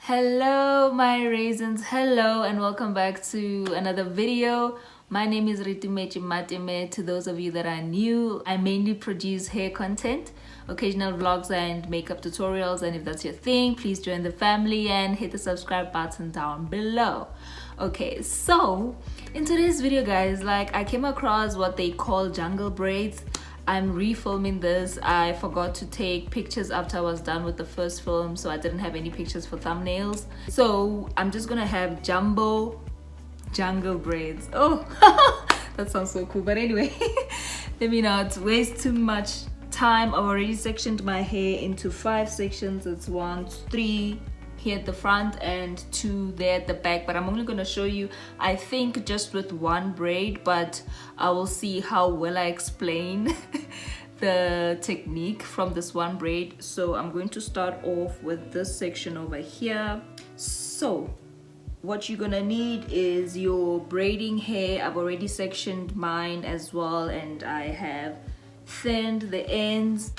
Hello my raisins, hello and welcome back to another video. My name is Ritumechi Matime. To those of you that are new, I mainly produce hair content, occasional vlogs and makeup tutorials, and if that's your thing, please join the family and hit the subscribe button down below. Okay, so in today's video guys, I came across what they call jungle braids. I'm refilming this. I forgot to take pictures after I was done with the first film, so I didn't have any pictures for thumbnails. So I'm just gonna have jumbo jungle braids. Oh, that sounds so cool. But anyway, let me not waste too much time. I've already sectioned my hair into 5 sections. It's 1, 3 here at the front and 2 there at the back, but I'm only going to show you, I think, just with 1 braid, but I will see how well I explain the technique from this 1 braid. So I'm going to start off with this section over here. So what you're gonna need is your braiding hair. I've already sectioned mine as well, and I have thinned the ends.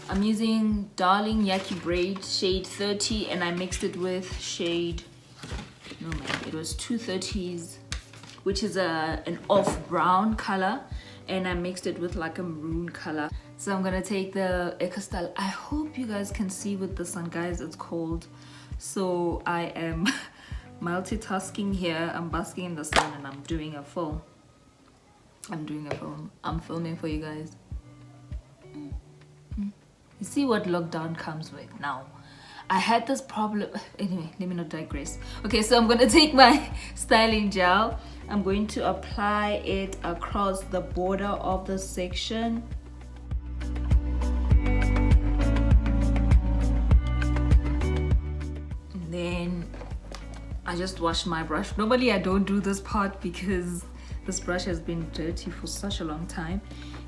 I'm using Darling Yaki Braid shade 30, and I mixed it with shade, no man, it was 230s, which is an off brown color, and I mixed it with like a maroon color. So I'm gonna take the Hairstyle. I hope you guys can see with the sun, guys, it's cold, so I am multitasking here. I'm basking in the sun and I'm doing a film. I'm filming for you guys. You see what lockdown comes with now. I had this problem. Anyway, let me not digress. Okay, so I'm going to take my styling gel. I'm going to apply it across the border of the section. And then I just wash my brush. Normally I don't do this part because this brush has been dirty for such a long time.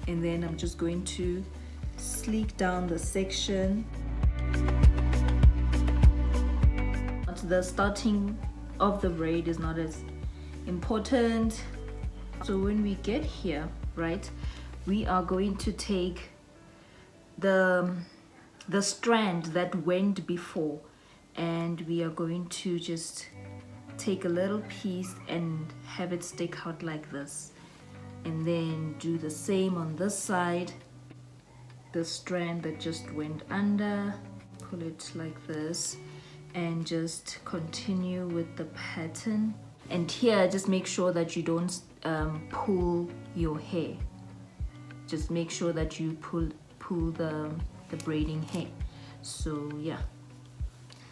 And then I'm just going to sleek down the section. The starting of the braid is not as important. So when we get here, right, we are going to take the strand that went before, and we are going to just take a little piece and have it stick out like this, and then do the same on this side. The strand that just went under, pull it like this, and just continue with the pattern. And here, just make sure that you don't pull your hair. Just make sure that you pull the braiding hair. So yeah,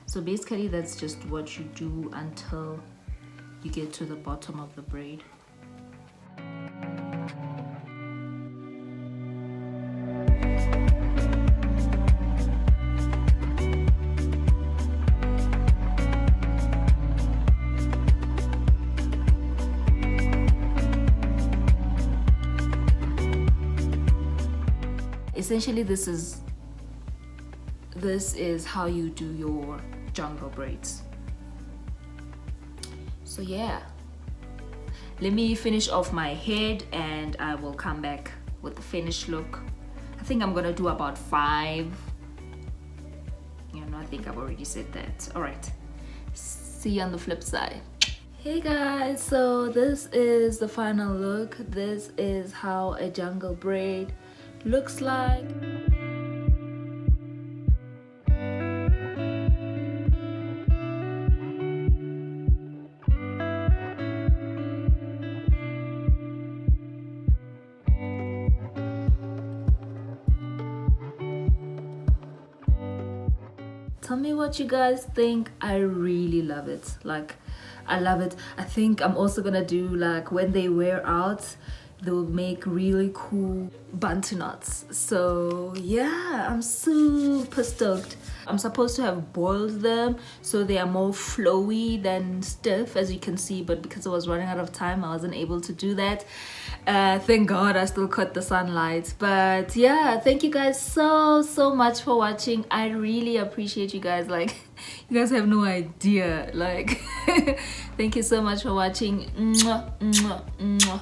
so basically that's just what you do until you get to the bottom of the braid. Essentially, this is how you do your jungle braids. So yeah, let me finish off my head and I will come back with the finished look. I think I'm gonna do about 5. You know, I think I've already said that. All right, see you on the flip side. Hey guys, so this is the final look. This is how a jungle braid looks like. Tell me what you guys think. I really love it. I love it. I think I'm also gonna do, when they wear out, they'll make really cool bantu knots. So yeah, I'm super stoked. I'm supposed to have boiled them so they are more flowy than stiff, as you can see, but because I was running out of time, I wasn't able to do that. Thank God I still caught the sunlight. But yeah, thank you guys so much for watching. I really appreciate you guys. Like, you guys have no idea. Like, thank you so much for watching. Mwah, mwah, mwah.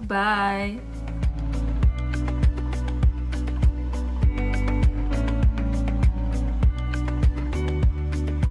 Bye.